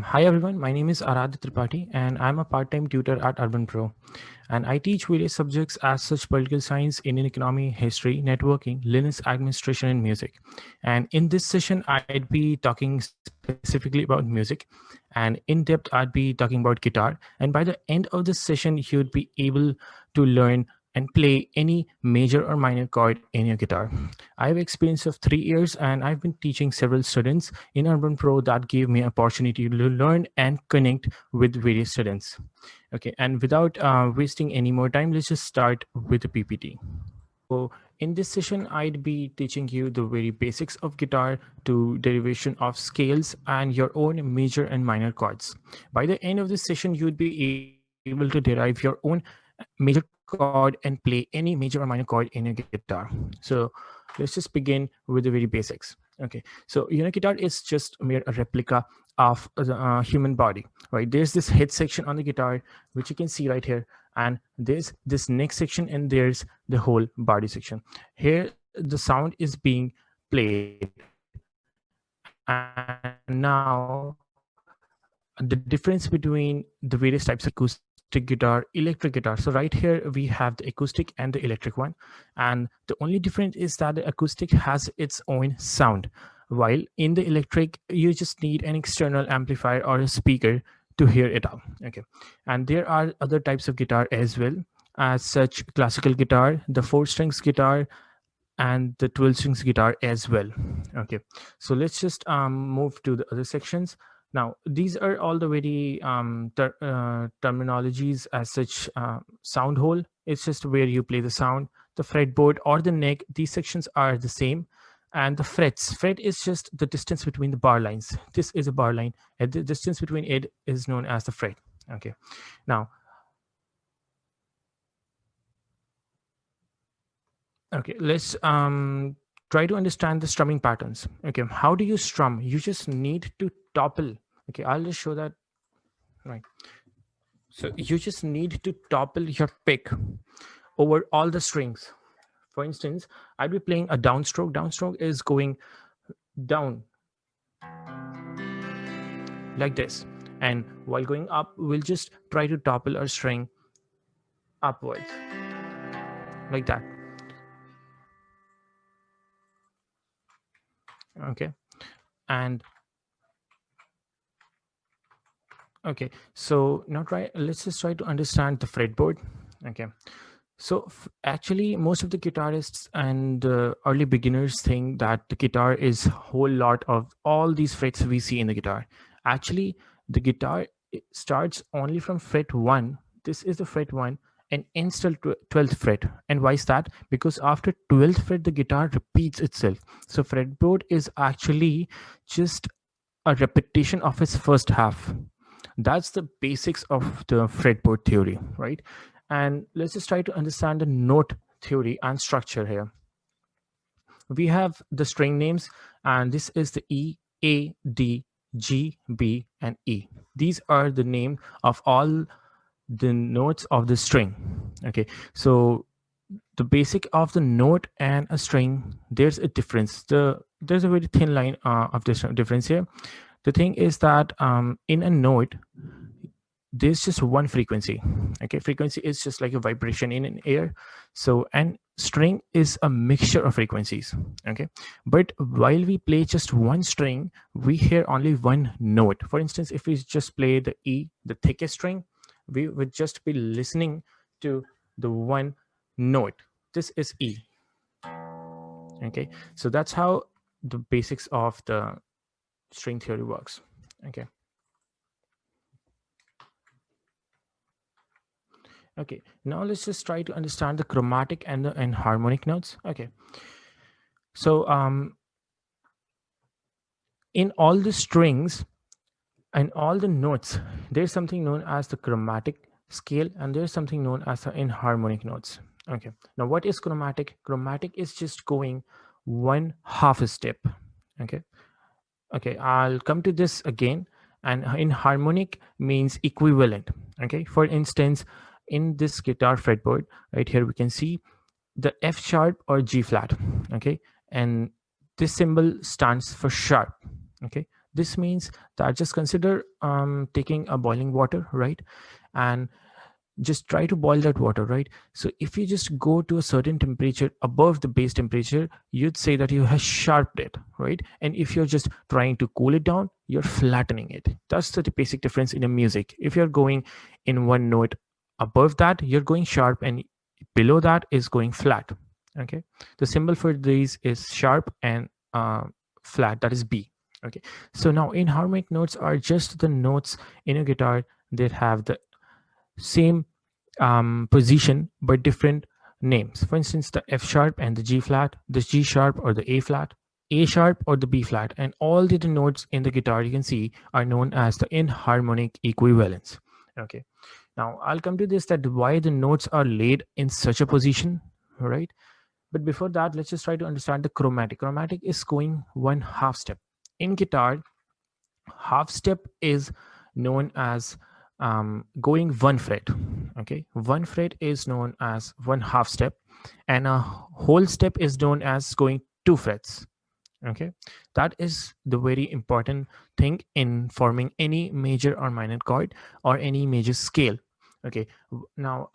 Hi everyone, my name is Aradhya Tripathi and I'm a part-time tutor at UrbanPro, and I teach various subjects as such political science, Indian economy, history, networking, Linux administration and music. And in this session I'd be talking specifically about music, and in depth I'd be talking about guitar, and by the end of this session you'd be able to learn and play any major or minor chord in your guitar. I have experience of 3 years and I've been teaching several students in Urban Pro that gave me opportunity to learn and connect with various students. Okay, and without wasting any more time, let's just start with the PPT. In this session, I'd be teaching you the very basics of guitar to derivation of scales and your own major and minor chords. By the end of this session, you'd be able to derive your own major chord and play any major or minor chord in your guitar. So let's just begin with the very basics. Okay, so guitar is just mere a replica of the human body, right? There's this head section on the guitar, which you can see right here, and there's this neck section, and there's the whole body section. Here the sound is being played, and now the difference between the various types of guitar, acoustic guitar, electric guitar. So right here we have the acoustic and the electric one, and the only difference is that the acoustic has its own sound, while in the electric you just need an external amplifier or a speaker to hear it out. Okay, and there are other types of guitar as well, as such classical guitar, the 4 strings guitar, and the 12 strings guitar as well. Okay, so let's just move to the other sections. Now these are all the very terminologies as such. Sound hole, it's just where you play the sound. The fretboard or the neck, these sections are the same. And the fret is just the distance between the bar lines. This is a bar line, and the distance between it is known as the fret. Okay, now okay, let's try to understand the strumming patterns. Okay, how do you strum? You just need to topple. Okay, I'll just show that. Right, so you just need to topple your pick over all the strings. For instance, I'll be playing a downstroke. Downstroke is going down like this, and while going up we'll just try to topple our string upwards like that. Okay, and okay, so now let's just try to understand the fretboard. Okay, so actually most of the guitarists and early beginners think that the guitar is a whole lot of all these frets we see in the guitar. Actually, the guitar starts only from fret 1. This is the fret 1 and ends till 12th fret. And why is that? Because after 12th fret the guitar repeats itself. So fretboard is actually just a repetition of its first half. That's the basics of the fretboard theory, right? And let's just try to understand the note theory and structure here. We have the string names, and this is the E, A, D, G, B, and E. These are the name of all the notes of the string. Okay, so the basic of the note and a string, there's a difference. There's a very thin line of this difference here. The thing is that in a note there's just one frequency. Okay, frequency is just like a vibration in an air. So and string is a mixture of frequencies. Okay, but while we play just one string we hear only one note. For instance, if we just play the E, the thickest string, we would just be listening to the one note. This is E. Okay, so that's how the basics of the string theory works. Okay, okay, now let's just try to understand the chromatic and the enharmonic notes. Okay, so in all the strings and all the notes there's something known as the chromatic scale, and there's something known as the enharmonic notes. Okay, now what is chromatic? Chromatic is just going one half a step. Okay, okay, I'll come to this again. And enharmonic means equivalent. Okay, for instance, in this guitar fretboard right here we can see the F sharp or G flat. Okay, and this symbol stands for sharp. Okay, This means that just consider taking a boiling water, right? And just try to boil that water, right? So if you just go to a certain temperature above the base temperature, you'd say that you have sharpened it, right? And if you're just trying to cool it down, you're flattening it. That's the basic difference in a music. If you're going in one note above that, you're going sharp, and below that is going flat. Okay, the symbol for these is sharp and flat, that is B. Okay, so now in harmonic notes are just the notes in a guitar that have the same position but different names. For instance, the F sharp and the G flat, the G sharp or the A flat, A sharp or the B flat, and all the notes in the guitar you can see are known as the enharmonic equivalents. Okay, now I'll come to this, that why the notes are laid in such a position, right? But before that, let's just try to understand the chromatic. Chromatic is going one half step. In guitar, half step is known as going one fret. Okay, one fret is known as one half step, and a whole step is known as going two frets. Okay, that is the very important thing in forming any major or minor chord or any major scale. Okay, now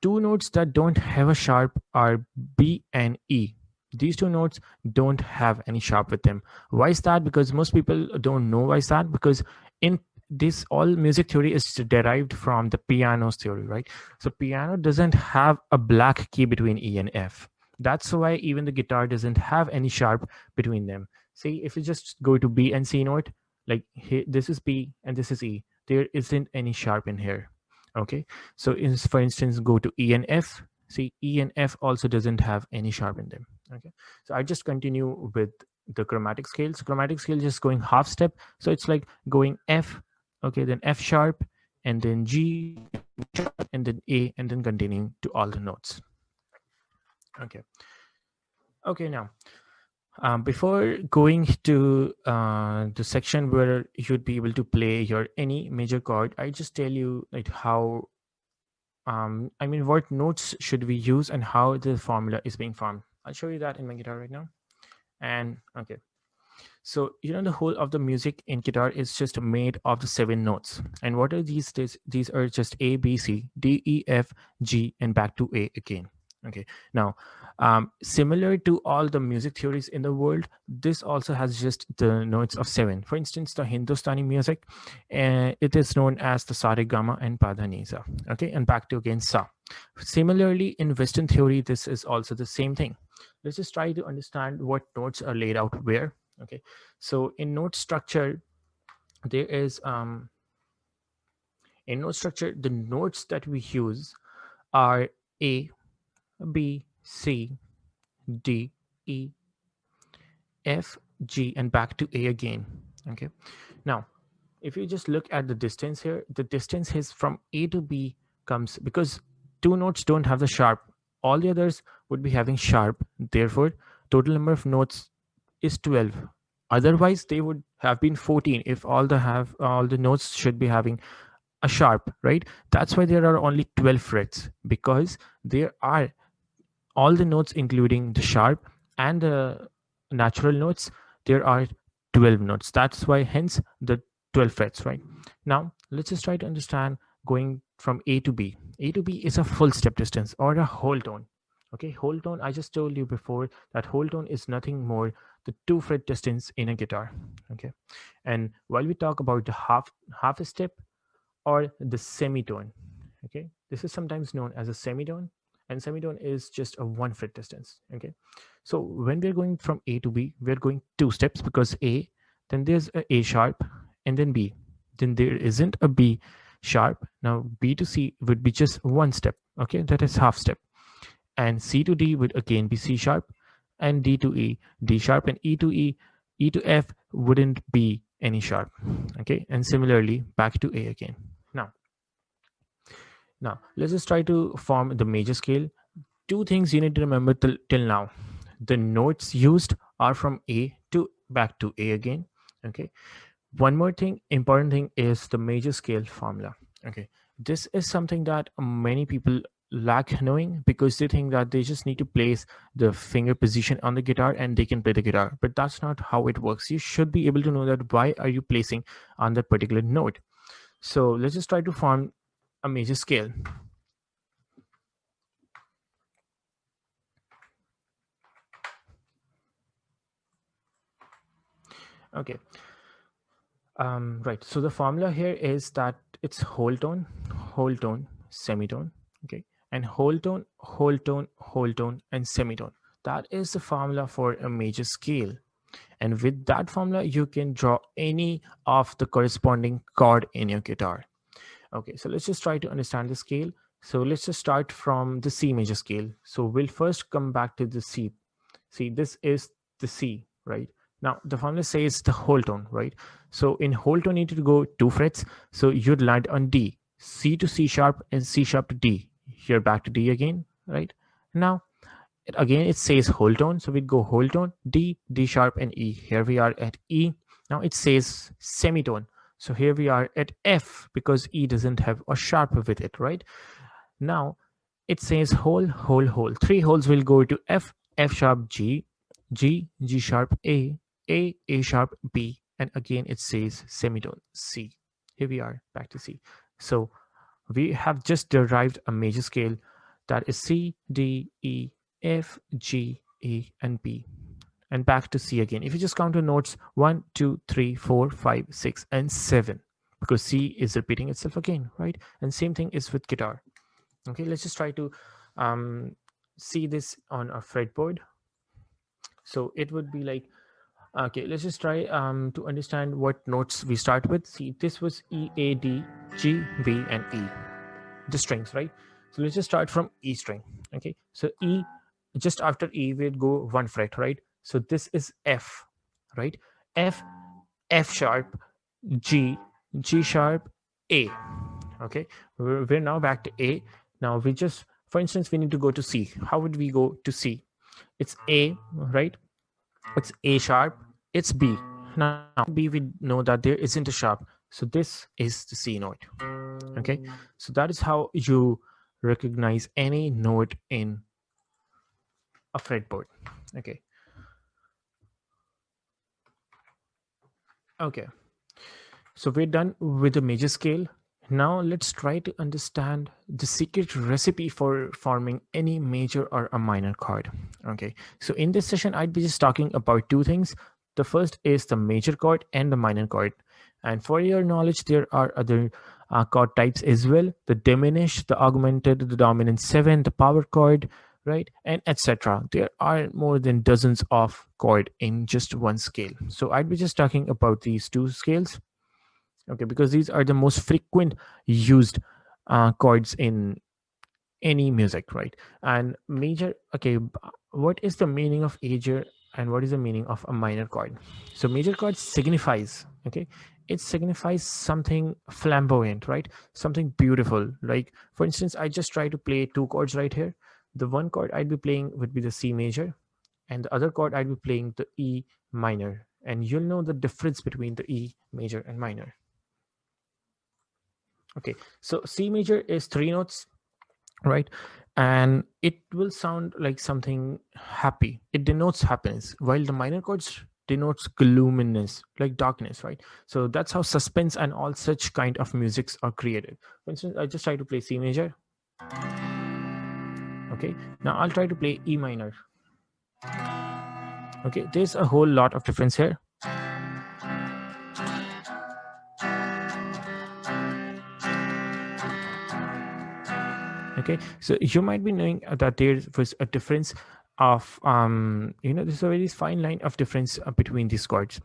two notes that don't have a sharp are B and E. These two notes don't have any sharp with them. Why is that? Because most people don't know why is that, because in this all music theory is derived from the piano's theory, right? So piano doesn't have a black key between E and F. That's why even the guitar doesn't have any sharp between them. See, if you just go to B and C note, like here, this is B and this is E, there isn't any sharp in here. Okay, so for instance, go to E and F. See, E and F also doesn't have any sharp in them. Okay, so I just continue with the chromatic scales. Chromatic scale just going half step, so it's like going F, okay, then F sharp, and then G, and then A, and then continuing to all the notes. Okay. Okay, now before going to the section where you'd be able to play your any major chord, I just tell you like how I mean what notes should we use and how the formula is being formed. I'll show you that in my guitar right now. And okay, so you know the whole of the music in guitar is just made of the 7 notes. And what are these? These are just A, B, C, D, E, F, G, and back to A again. Okay. Now, similar to all the music theories in the world, this also has just the notes of 7. For instance, the Hindustani music, it is known as the Sa Re Ga Ma and Pa Dha Ni Sa. Okay, and back to again Sa. Similarly, in Western theory, this is also the same thing. Let's just try to understand what notes are laid out where. Okay, so in note structure, there is in note structure, the notes that we use are A, B, C, D, E, F, G, and back to A again. Okay, now if you just look at the distance here, the distance is from A to B comes because 2 notes don't have the sharp. All the others would be having sharp. Therefore, total number of notes is 12. Otherwise, they would have been 14 if all the notes should be having a sharp, right? That's why there are only 12 frets, because there are all the notes including the sharp and the natural notes, there are 12 notes. That's why hence the 12 frets, right? Now let's just try to understand going from A to B. A to B is a full step distance or a whole tone. Okay, whole tone, I just told you before that whole tone is nothing more the 2 fret distance in a guitar. Okay, and while we talk about the half a step or the semitone, okay, this is sometimes known as a semitone, and semitone is just a 1 fret distance. Okay, so when we're going from A to B, we're going 2 steps, because A, then there's a sharp, and then B, then there isn't a B sharp. Now B to C would be just 1 step. Okay, that is half step. And C to D would again be C sharp, and D to E, D sharp, and E to E, E to F wouldn't be any sharp. Okay, and similarly back to A again. Now let's just try to form the major scale. 2 things you need to remember till now: the notes used are from A to back to A again. Okay, one more thing, important thing, is the major scale formula. Okay, this is something that many people lack knowing because they think that they just need to place the finger position on the guitar and they can play the guitar. But that's not how it works. You should be able to know that why are you placing on that particular note. So let's just try to form a major scale. Okay. Right. So the formula here is that it's whole tone, semitone. Okay. And whole tone, and semitone. That is the formula for a major scale. And with that formula, you can draw any of the corresponding chord in your guitar. Okay. So let's just try to understand the scale. So let's just start from the C major scale. So we'll first come back to the C. See, this is the C, right? Now the formula says the whole tone, right? So in whole tone, you need to go 2 frets. So you'd land on D, C to C sharp, and C sharp to D. You're back to D again, right? Now again it says whole tone, so we'd go whole tone, D, D sharp, and E. Here we are at E. Now it says semitone, so here we are at F because E doesn't have a sharp with it, right? Now it says whole. 3 holes will go to F, F sharp, G, G, G sharp, A sharp, B, and again it says semitone, C. Here we are back to C. So we have just derived a major scale that is C, D, E, F, G, A, and B. And back to C again. If you just count the notes 1, 2, 3, 4, 5, 6, and 7, because C is repeating itself again, right? And same thing is with guitar. Okay, let's just try to see this on a fretboard. So it would be like, okay, let's just try to understand what notes we start with. See, this was E, A, D, G, B, and E, the strings, right? So let's just start from E string. Okay, so E, just after E, we'd go 1 fret, right? So this is F, right? F, F sharp, G, G sharp, A. Okay, we're now back to A. Now we just, for instance, we need to go to C. How would we go to C? It's A, right? It's A sharp, it's B. Now B, we know that there isn't a sharp, so this is the C note. Okay, so that is how you recognize any note in a fretboard. Okay. Okay, so we're done with the major scale. Now let's try to understand the secret recipe for forming any major or a minor chord. Okay, so in this session, I'd be just talking about 2 things. The first is the major chord and the minor chord. And for your knowledge, there are other chord types as well: the diminished, the augmented, the dominant 7, the power chord, right, and etc. There are more than dozens of chord in just one scale. So I'd be just talking about these 2 scales. Okay, because these are the most frequent used chords in any music, right? And major, okay, what is the meaning of major and what is the meaning of a minor chord? So major chord signifies, okay, it signifies something flamboyant, right? Something beautiful. Like for instance, I just try to play 2 chords right here. The one chord I'd be playing would be the C major, and the other chord I'd be playing the E minor, and you'll know the difference between the E major and minor. Okay, so C major is 3 notes, right? And it will sound like something happy. It denotes happiness, while the minor chords denotes gloominess, like darkness, right? So that's how suspense and all such kind of musics are created. For instance, I just try to play C major. Okay, now I'll try to play E minor. Okay, there's a whole lot of difference here. Okay, so you might be knowing that there was a difference of there's a very fine line of difference between these chords.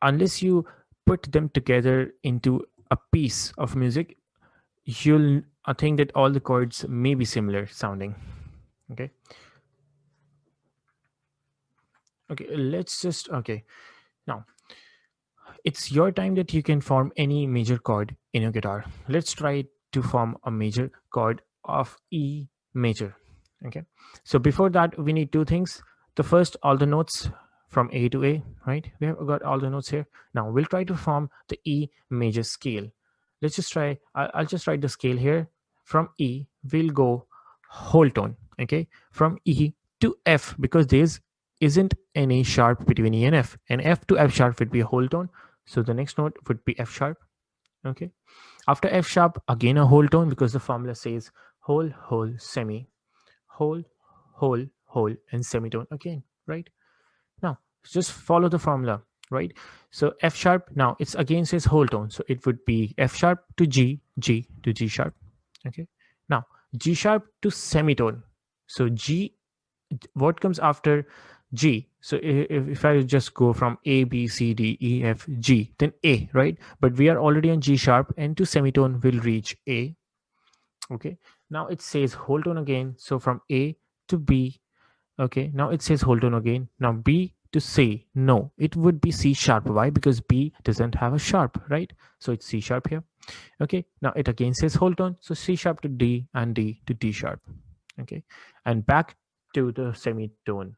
Unless you put them together into a piece of music, you'll think that all the chords may be similar sounding. Okay, let's just, okay, now it's your time that you can form any major chord in your guitar. Let's try to form a major chord of E major. Okay, so before that, we need 2 things. The first, all the notes from A to A, right? We have got all the notes here. Now we'll try to form the E major scale. Let's just try, I'll just write the scale here. From E, we'll go whole tone. Okay, from E to F, because there's isn't any sharp between E and F, and F to F sharp would be a whole tone. So the next note would be F sharp. Okay, after F sharp, again a whole tone, because the formula says whole, whole, semi, whole, whole, whole, and semitone again, right? Now just follow the formula, right? So F sharp, now it's again says whole tone, so it would be F sharp to G, G to G sharp. Okay, now G sharp to semitone. So G, what comes after G? So if I just go from A, B, C, D, E, F, G, then A, right? But we are already on G sharp, and to semitone will reach A. Okay, now it says whole tone again. So from A to B. Okay, now it says whole tone again. Now B to C. No, it would be C sharp. Why? Because B doesn't have a sharp, right? So it's C sharp here. Okay, now it again says whole tone. So C sharp to D, and D to D sharp. Okay, and back to the semitone,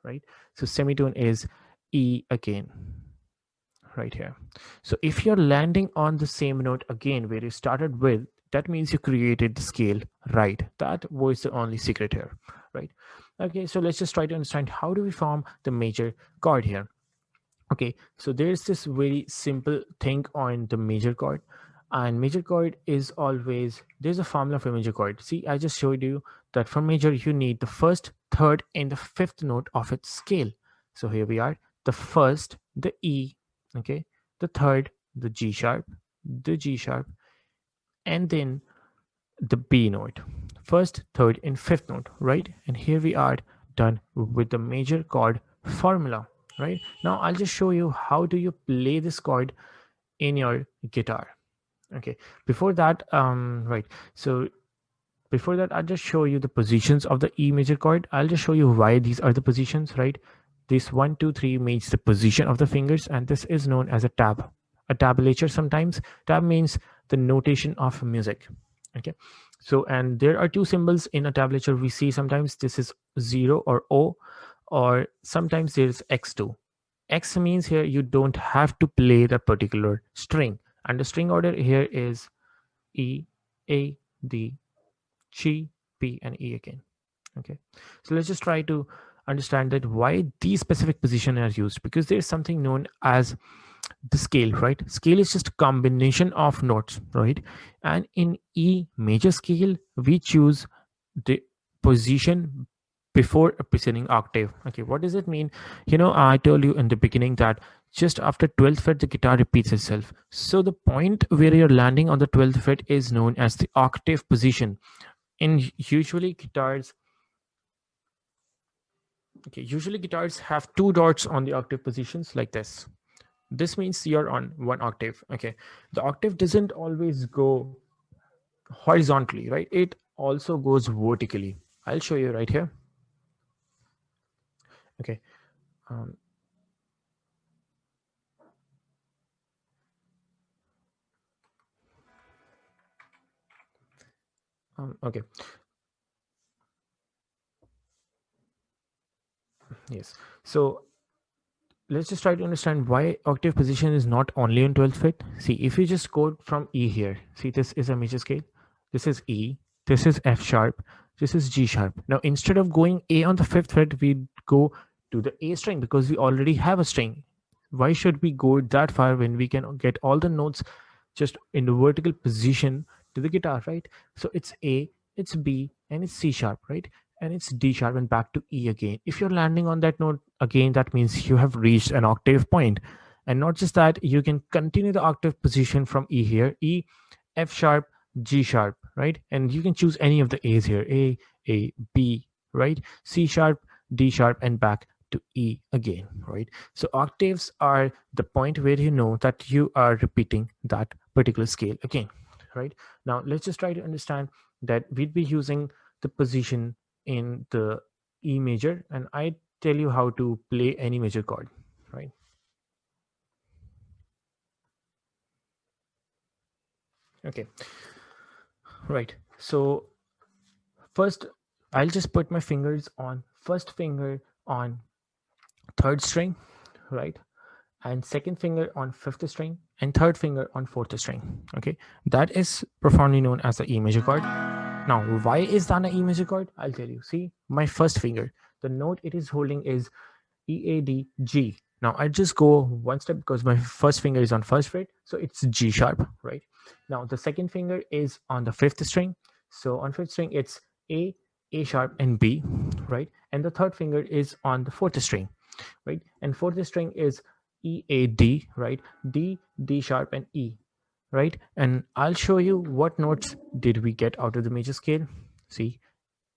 right? So semitone is E again, right here. So if you're landing on the same note again where you started with, that means you created the scale right. That was the only secret here, right? Okay, so let's just try to understand how do we form the major chord here. Okay, so there's this very simple thing on the major chord, and major chord is always, there's a formula for major chord. See, I just showed you that for major you need the first, third, and the fifth note of its scale. So here we are, the first, the E, okay, the third, the G sharp, the G sharp, and then the B note, first, third, and fifth note, right? And here we are done with the major chord formula, right? Now I'll just show you how do you play this chord in your guitar. Okay, before that, right, so before that I'll just show you the positions of the E major chord. I'll just show you why these are the positions, right? This 1 2 3 means the position of the fingers, and this is known as a tab, a tablature. Sometimes tab means the notation of music. Okay, so and there are two symbols in a tablature we see. Sometimes this is 0 or O, or sometimes there's X2. X means here you don't have to play that particular string, and the string order here is E, A, D, G, P, and E again. Okay, so let's just try to understand that why these specific position are used, because there's something known as the scale, right? Scale is just a combination of notes, right? And in E major scale we choose the position before a preceding octave. Okay, what does it mean? I told you in the beginning that just after 12th fret the guitar repeats itself, so the point where you're landing on the 12th fret is known as the octave position. In usually guitars, okay, usually guitars have two dots on the octave positions like this. This means you're on one octave. Okay, the octave doesn't always go horizontally, right? It also goes vertically. I'll show you right here. Okay, um, okay, yes. So let's just try to understand why octave position is not only on 12th fret. See, if you just go from E here, see, this is a major scale, this is E, this is F sharp, this is G sharp. Now instead of going A on the 5th fret, we go to the A string because we already have a string. Why should we go that far when we can get all the notes just in the vertical position to the guitar, right? So it's A, it's B, and it's C sharp, right? And it's D sharp and back to E again. If you're landing on that note again, that means you have reached an octave point. And not just that, you can continue the octave position from E here, E, F sharp, G sharp, right? And you can choose any of the A's here, A, B, right? C sharp, D sharp, and back to E again, right? So octaves are the point where you know that you are repeating that particular scale again, right? Now let's just try to understand that we'd be using the position in the E major, and I tell you how to play any major chord, right? Okay, right. So first, I'll just put my fingers on first finger on third string, right? And second finger on fifth string, and third finger on fourth string. Okay, that is profoundly known as the E major chord. Now, why is that an E major chord? I'll tell you. See, my first finger, the note it is holding is E, A, D, G. Now, I just go one step because my first finger is on first fret, so it's G sharp, right? Now, the second finger is on the fifth string. So on fifth string, it's A sharp, and B, right? And the third finger is on the fourth string, right? And fourth string is E, A, D, right? D, D sharp, and E, right? And I'll show you what notes did we get out of the major scale. See,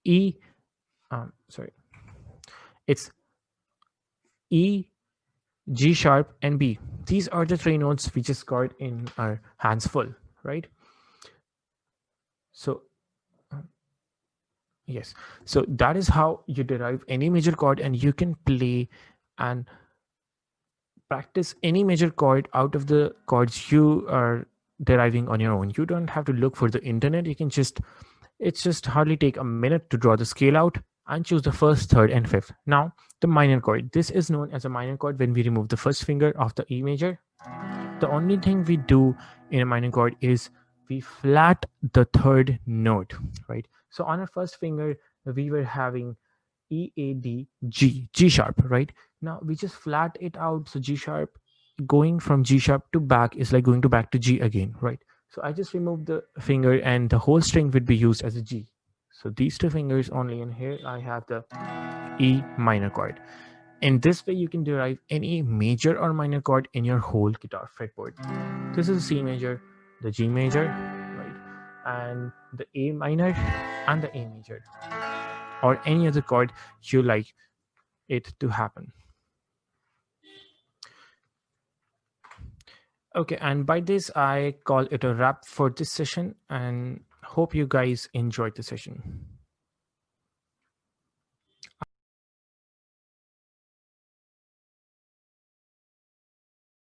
E, sorry, it's E, G sharp, and B. These are the three notes we just got in our hands full, right? So yes, so that is how you derive any major chord, and you can play and practice any major chord out of the chords you are deriving on your own. You don't have to look for the internet. You can just, it's just hardly take a minute to draw the scale out and choose the first, third, and fifth. Now, the minor chord. This is known as a minor chord when we remove the first finger of the E major. The only thing we do in a minor chord is we flat the third note, right? So on our first finger, we were having E, A, D, G, G sharp, right? Now we just flat it out. So G sharp, going from G sharp to back is like going to back to G again, right? So I just remove the finger and the whole string would be used as a G. So these two fingers only, and here I have the E minor chord. In this way, you can derive any major or minor chord in your whole guitar fretboard. This is C major, the G major, right? And the A minor and the A major, or any other chord you like it to happen. Okay, and by this, I call it a wrap for this session and hope you guys enjoyed the session.